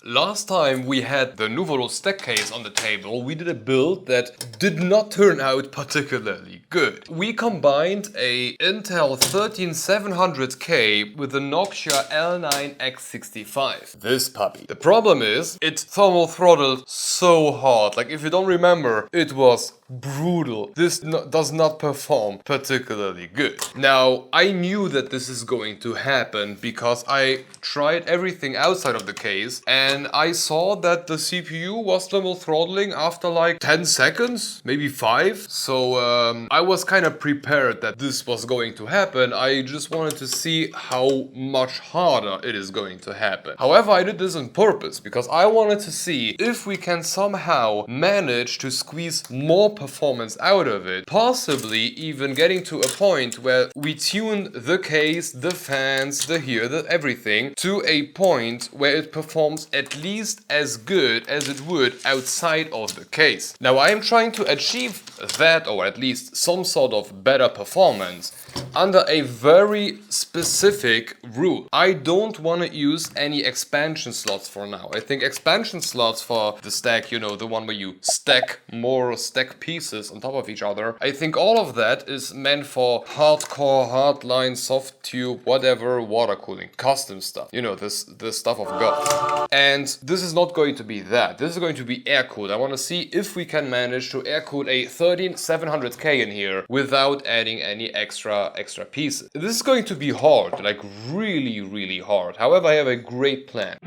Last time we had the Nouvolo Steck case on the table, we did a build that did not turn out particularly good. We combined a Intel 13700K with the Noctua L9X65. This puppy. The problem is, it thermal throttled so hard. Like, if you don't remember, it was brutal. This does not perform particularly good. Now, I knew that this is going to happen because I tried everything outside of the case and I saw that the CPU was thermal throttling after like 10 seconds, maybe 5. So I was kind of prepared that this was going to happen. I just wanted to see how much harder it is going to happen. However, I did this on purpose because I wanted to see if we can somehow manage to squeeze more performance out of it, possibly even getting to a point where we tune the case, the fans, the here, the everything to a point where it performs at least as good as it would outside of the case. Now I am trying to achieve that, or at least some sort of better performance, under a very specific rule. I don't want to use any expansion slots for now. I think expansion slots for the stack, you know, the one where you stack more stack pieces on top of each other, I think all of that is meant for hardcore, hardline, soft tube, whatever, water cooling, custom stuff. You know, this stuff of God. And this is not going to be that. This is going to be air cooled. I want to see if we can manage to air cool a 13700K in here without adding any extra pieces. This is going to be hard, like really hard. However, I have a great plan.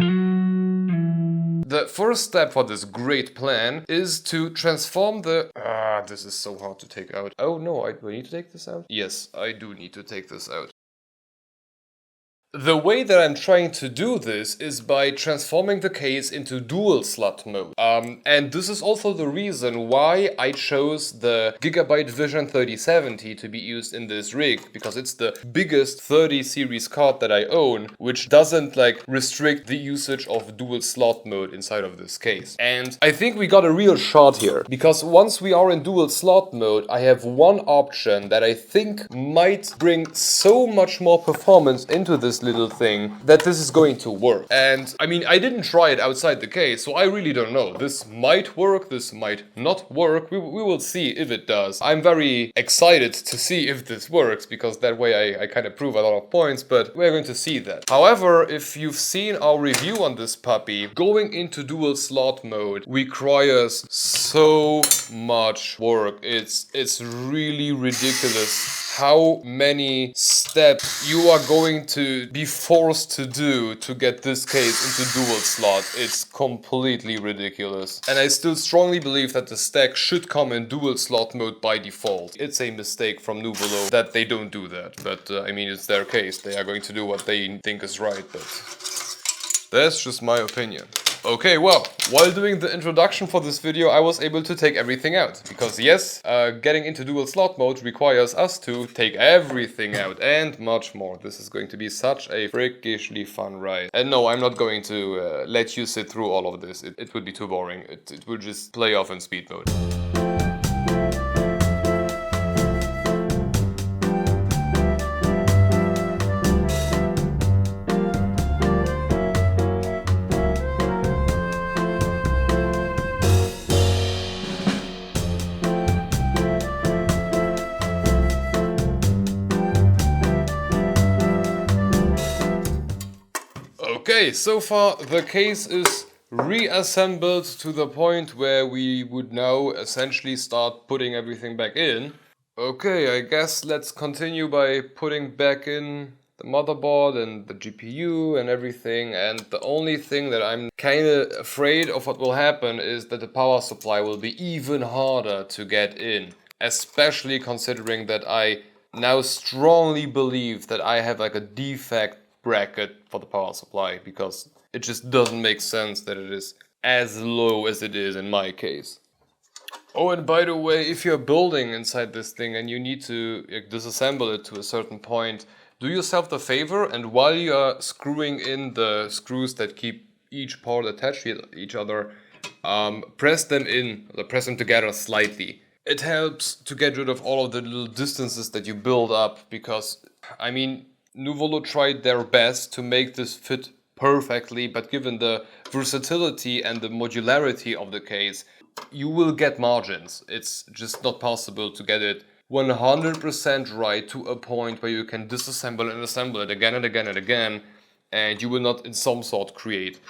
The first step for this great plan is to transform the... this is so hard to take out. Oh no, do I need to take this out? Yes, I do need to take this out. The way that I'm trying to do this is by transforming the case into dual slot mode. And this is also the reason why I chose the Gigabyte Vision 3070 to be used in this rig, because it's the biggest 30 series card that I own, which doesn't like restrict the usage of dual slot mode inside of this case. And I think we got a real shot here, because once we are in dual slot mode, I have one option that I think might bring so much more performance into this little thing that this is going to work. And I mean, I didn't try it outside the case, so I really don't know. This might work, this might not work. We will see if it does. I'm very excited to see if this works, because that way I kind of prove a lot of points, but we're going to see that. However, if you've seen our review on this puppy, going into dual slot mode requires so much work. It's really ridiculous how many steps you are going to be forced to do to get this case into dual slot. It's completely ridiculous. And I still strongly believe that the stack should come in dual slot mode by default. It's a mistake from Nouvolo that they don't do that. But I mean, it's their case. They are going to do what they think is right, but that's just my opinion. Okay, well, while doing the introduction for this video, I was able to take everything out. Because yes, getting into dual slot mode requires us to take everything out and much more. This is going to be such a freakishly fun ride. And no, I'm not going to let you sit through all of this. It would be too boring. It would just play off in speed mode. Okay, so far the case is reassembled to the point where we would now essentially start putting everything back in. Okay, I guess let's continue by putting back in the motherboard and the GPU and everything, and the only thing that I'm kinda afraid of what will happen is that the power supply will be even harder to get in, especially considering that I now strongly believe that I have like a defect bracket for the power supply, because it just doesn't make sense that it is as low as it is in my case. Oh, and by the way, if you're building inside this thing and you need to disassemble it to a certain point, do yourself the favor and while you are screwing in the screws that keep each part attached to each other, press them together slightly. It helps to get rid of all of the little distances that you build up, because I mean, Nouvolo tried their best to make this fit perfectly, but given the versatility and the modularity of the case, you will get margins. It's just not possible to get it 100% right to a point where you can disassemble and assemble it again and again and again, and you will not in some sort create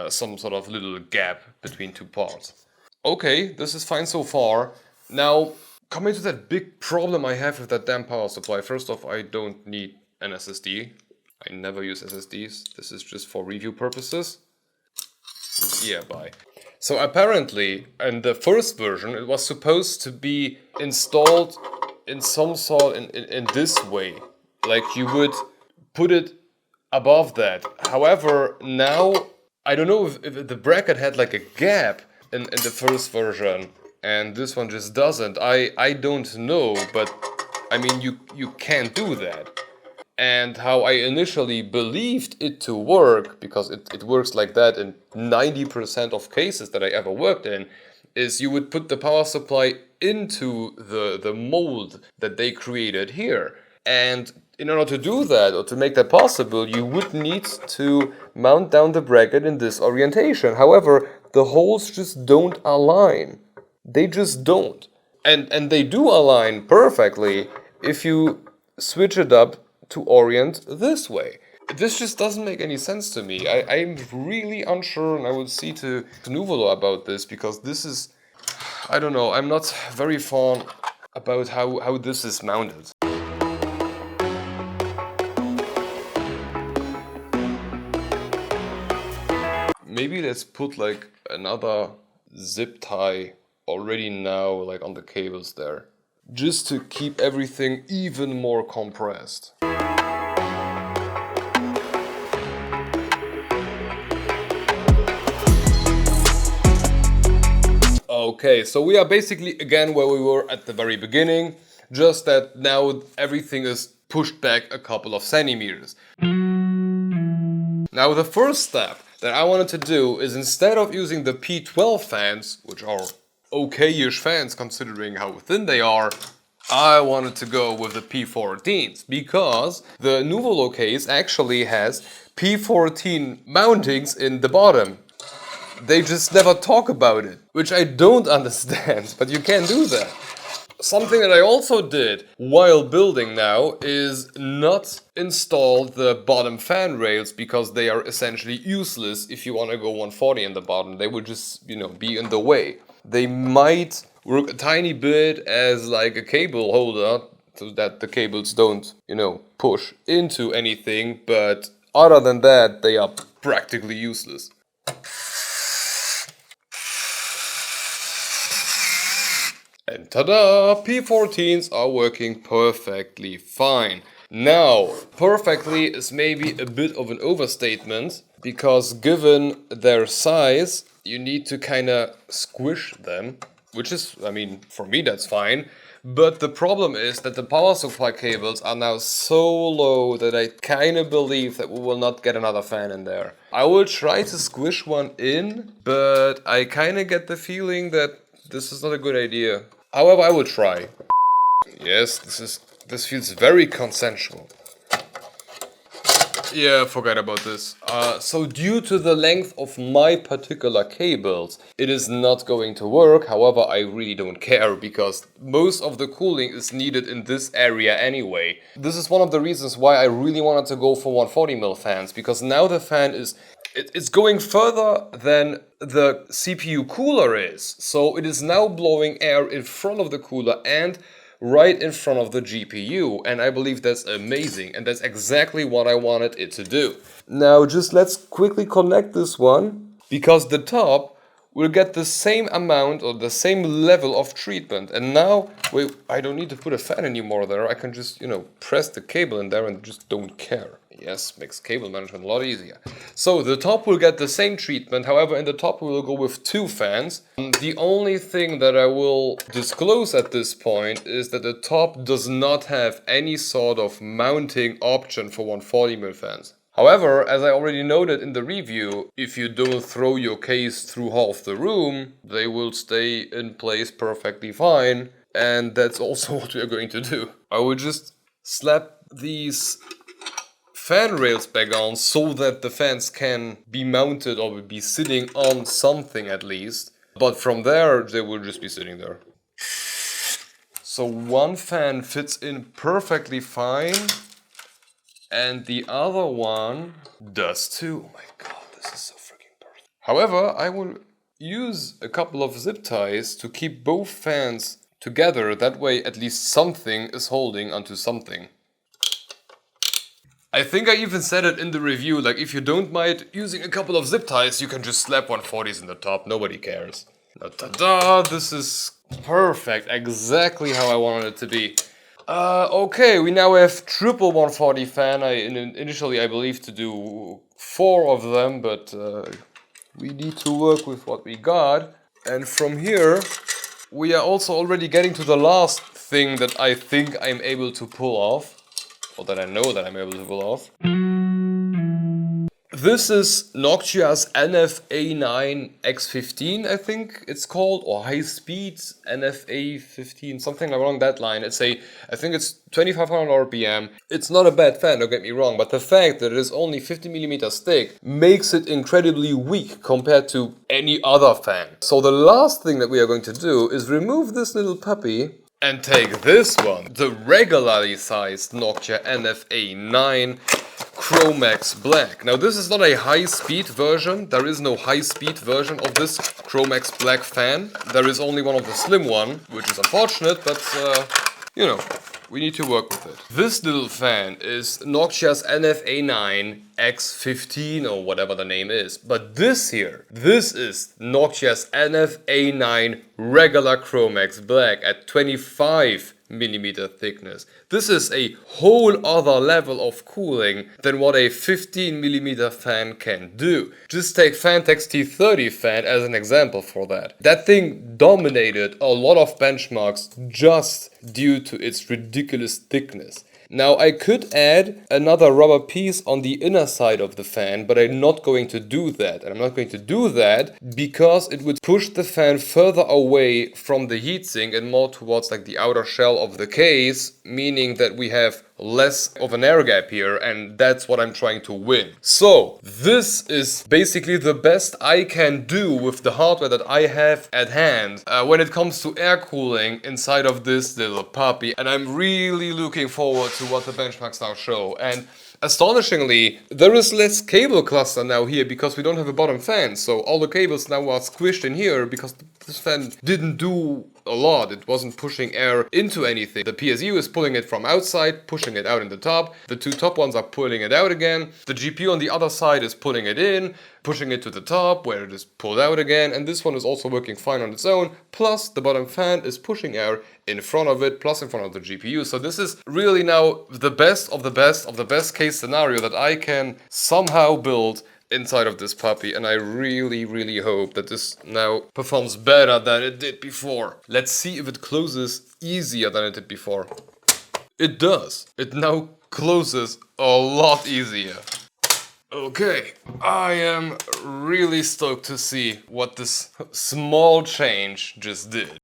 some sort of little gap between two parts. Okay, this is fine so far. Now, coming to that big problem I have with that damn power supply. First off, I don't need an SSD. I never use SSDs. This is just for review purposes. Yeah, bye. So apparently, in the first version, it was supposed to be installed in some sort in this way. Like you would put it above that. However, now, I don't know if the bracket had like a gap in the first version, and this one just doesn't. I don't know, but I mean, you can't do that. And how I initially believed it to work, because it works like that in 90% of cases that I ever worked in, is you would put the power supply into the mold that they created here. And in order to do that, or to make that possible, you would need to mount down the bracket in this orientation. However, the holes just don't align. They just don't. And they do align perfectly if you switch it up to orient this way. This just doesn't make any sense to me. I'm really unsure, and I will see to Nouvolo about this, because this is, I don't know, I'm not very fond about how this is mounted. Maybe let's put like another zip tie already now, like on the cables there, just to keep everything even more compressed. Okay, so we are basically again where we were at the very beginning, just that now everything is pushed back a couple of centimeters. Now the first step that I wanted to do is, instead of using the P12 fans, which are okay-ish fans considering how thin they are, I wanted to go with the P14s, because the Nouvolo case actually has P14 mountings in the bottom. They just never talk about it, which I don't understand, but you can do that. Something that I also did while building now is not install the bottom fan rails, because they are essentially useless if you want to go 140 in the bottom. They would just, you know, be in the way. They might work a tiny bit as like a cable holder, so that the cables don't, you know, push into anything, but other than that, they are practically useless. And ta-da! P14s are working perfectly fine. Now, perfectly is maybe a bit of an overstatement, because given their size, you need to kinda squish them, which is, I mean, for me that's fine. But the problem is that the power supply cables are now so low that I kinda believe that we will not get another fan in there. I will try to squish one in, but I kinda get the feeling that this is not a good idea. However, I will try. Yes, this feels very consensual. Yeah, forget about this. So due to the length of my particular cables, it is not going to work. However, I really don't care, because most of the cooling is needed in this area anyway. This is one of the reasons why I really wanted to go for 140mm fans, because now the fan is... It's going further than the CPU cooler is. So it is now blowing air in front of the cooler and right in front of the GPU, and I believe that's amazing, and that's exactly what I wanted it to do. Now just let's quickly connect this one, because the top will get the same amount or the same level of treatment. And now, wait, I don't need to put a fan anymore there. I can just, you know, press the cable in there and just don't care. Yes, makes cable management a lot easier. So the top will get the same treatment. However, in the top we will go with 2 fans. The only thing that I will disclose at this point is that the top does not have any sort of mounting option for 140mm fans. However, as I already noted in the review, if you don't throw your case through half the room, they will stay in place perfectly fine. And that's also what we are going to do. I will just slap these fan rails back on so that the fans can be mounted or be sitting on something at least. But from there, they will just be sitting there. So one fan fits in perfectly fine, and the other one does too. Oh my god, this is so freaking perfect. However, I will use a couple of zip ties to keep both fans together. That way at least something is holding onto something. I think I even said it in the review, like if you don't mind using a couple of zip ties, you can just slap 140s in the top, nobody cares. Now, ta-da, this is perfect, exactly how I wanted it to be. Okay, we now have triple 140 fan. Initially I believe to do 4 of them, but we need to work with what we got. And from here, we are also already getting to the last thing that I think I'm able to pull off. Or that I know that I'm able to pull off. This is Noctua's NF-A9 X15, I think it's called, or high speed NF-A15, something along that line. I think it's 2500 RPM. It's not a bad fan, don't get me wrong, but the fact that it is only 50mm thick makes it incredibly weak compared to any other fan. So the last thing that we are going to do is remove this little puppy and take this one, the regularly sized Noctua NF-A9 Chromax.Black. Now this is not a high-speed version, there is no high-speed version of this Chromax.Black fan. There is only one of the slim one, which is unfortunate, but you know, we need to work with it. This little fan is Noctua's NF-A9 X15 or whatever the name is. But this here, this is Noctua's NF-A9 regular Chromax.Black at 25mm thickness. This is a whole other level of cooling than what a 15mm fan can do. Just take Fantex T30 fan as an example for that. That thing dominated a lot of benchmarks just due to its ridiculous thickness. Now I could add another rubber piece on the inner side of the fan, but I'm not going to do that. And I'm not going to do that because it would push the fan further away from the heatsink and more towards like the outer shell of the case, meaning that we have less of an air gap here, and that's what I'm trying to win. So this is basically the best I can do with the hardware that I have at hand when it comes to air cooling inside of this little puppy, and I'm really looking forward to what the benchmarks now show. And astonishingly, there is less cable cluster now here because we don't have a bottom fan, so all the cables now are squished in here because this fan didn't do a lot. It wasn't pushing air into anything. The PSU is pulling it from outside, pushing it out in the top. The two top ones are pulling it out again. The GPU on the other side is pulling it in, pushing it to the top where it is pulled out again. And this one is also working fine on its own. Plus the bottom fan is pushing air in front of it, plus in front of the GPU. So this is really now the best of the best of the best case scenario that I can somehow build inside of this puppy, and I really hope that this now performs better than it did before. Let's see if it closes easier than it did before. It does. It now closes a lot easier. Okay, I am really stoked to see what this small change just did.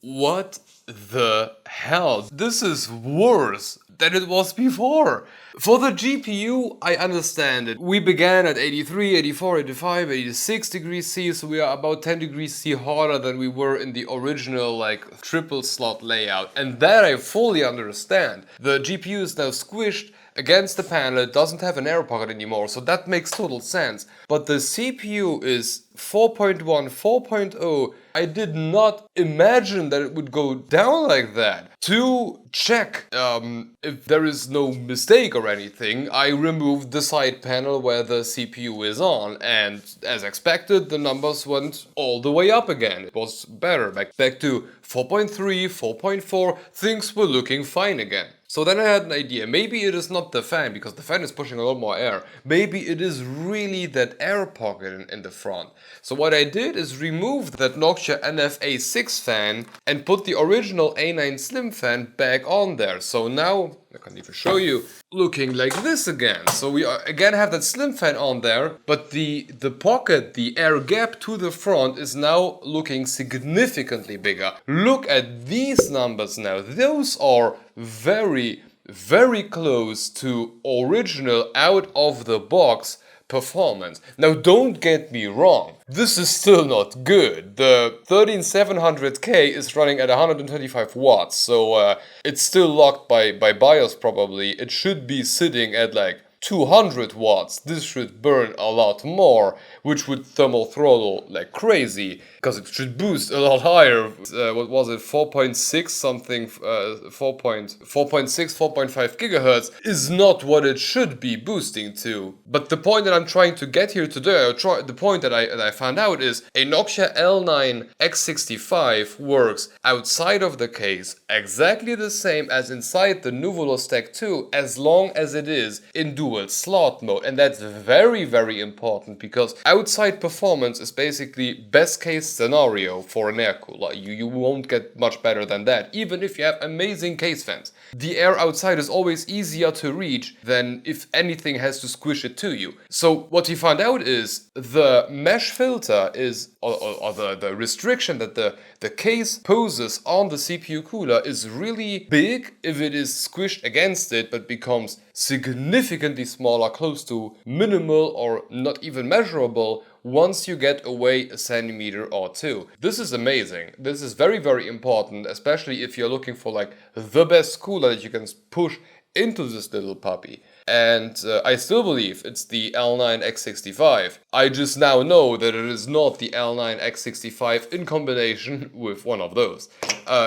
What the hell? This is worse than it was before. For the GPU, I understand it. We began at 83, 84, 85, 86 degrees C, so we are about 10 degrees C hotter than we were in the original like triple slot layout. And that I fully understand. The GPU is now squished against the panel, it doesn't have an air pocket anymore, so that makes total sense. But the CPU is 4.1, 4.0. I did not imagine that it would go down like that. To check if there is no mistake or anything, I removed the side panel where the CPU is on, and as expected, the numbers went all the way up again. It was better, back to 4.3, 4.4, things were looking fine again. So then I had an idea, maybe it is not the fan, because the fan is pushing a lot more air. Maybe it is really that air pocket in the front. So what I did is remove that Noctua NF-A6 fan and put the original A9 Slim fan back on there. So now, I can even show you, looking like this again. So we again have that slim fan on there, but the pocket, the air gap to the front is now looking significantly bigger. Look at these numbers now. Those are very very close to original out-of-the-box performance. Now don't get me wrong, this is still not good. The 13700K is running at 125 watts, so it's still locked by BIOS probably. It should be sitting at like 200 watts. This should burn a lot more, which would thermal throttle like crazy, because it should boost a lot higher. What was it, 4.6 something, 4.6, 4.5 gigahertz is not what it should be boosting to. But the point that I'm trying to get here today, the point that I found out is a Noctua L9 X65 works outside of the case exactly the same as inside the Nouvolo Steck 2, as long as it is in dual slot mode. And that's very, very important, because outside performance is basically best case scenario for an air cooler. You won't get much better than that, even if you have amazing case fans. The air outside is always easier to reach than if anything has to squish it to you. So what he found out is the mesh filter is, or the restriction that the case poses on the CPU cooler is really big if it is squished against it, but becomes significantly smaller, close to minimal or not even measurable once you get away a centimeter or two. This is amazing. This is very, very important, especially if you're looking for like the best cooler that you can push into this little puppy. And I still believe it's the L9 X65. I just now know that it is not the L9 X65 in combination with one of those.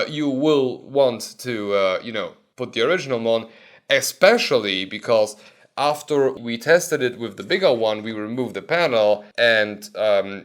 You will want to, put the original one, especially because after we tested it with the bigger one, we removed the panel, and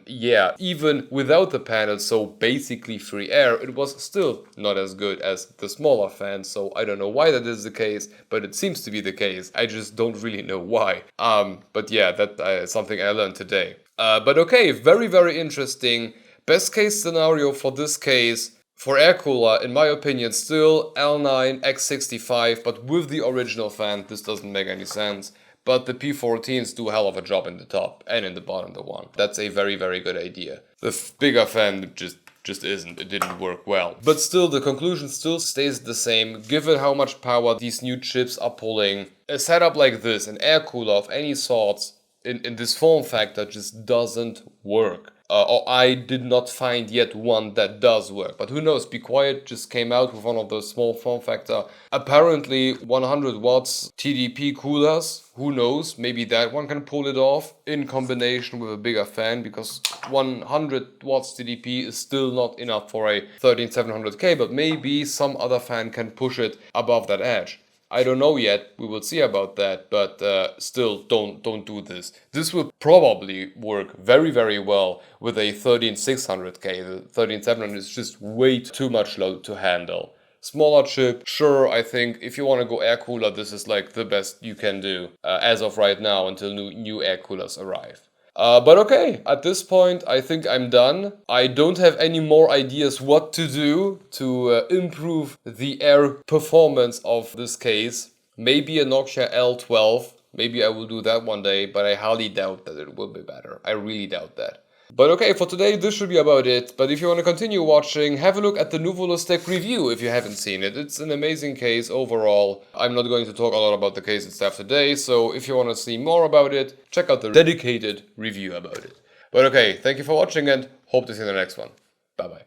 yeah, even without the panel, so basically free air, it was still not as good as the smaller fan. So I don't know why that is the case, but it seems to be the case. I just don't really know why. But yeah, that is something I learned today. But okay, very, very interesting. Best case scenario for this case, for air cooler, in my opinion, still L9 X65, but with the original fan. This doesn't make any sense. But the P14s do a hell of a job in the top and in the bottom, the one. That's a very, very good idea. The bigger fan just isn't. It didn't work well. But still, the conclusion still stays the same. Given how much power these new chips are pulling, a setup like this, an air cooler of any sorts, in this form factor just doesn't work. Or I did not find yet one that does work. But who knows, Be Quiet just came out with one of those small form factor, apparently 100 watts TDP coolers. Who knows, maybe that one can pull it off in combination with a bigger fan, because 100 watts TDP is still not enough for a 13700K, but maybe some other fan can push it above that edge. I don't know yet, we will see about that, but still don't do this. This will probably work very, very well with a 13600K. The 13700 is just way too much load to handle. Smaller chip, sure, I think if you want to go air cooler, this is like the best you can do as of right now until new air coolers arrive. But okay, at this point, I think I'm done. I don't have any more ideas what to do to improve the air performance of this case. Maybe a Noctua L12. Maybe I will do that one day, but I highly doubt that it will be better. I really doubt that. But okay, for today this should be about it. But if you want to continue watching, have a look at the Nouvolo Steck review if you haven't seen it. It's an amazing case overall. I'm not going to talk a lot about the case itself today, so if you want to see more about it, check out the dedicated review about it. But okay, thank you for watching and hope to see you in the next one. Bye bye.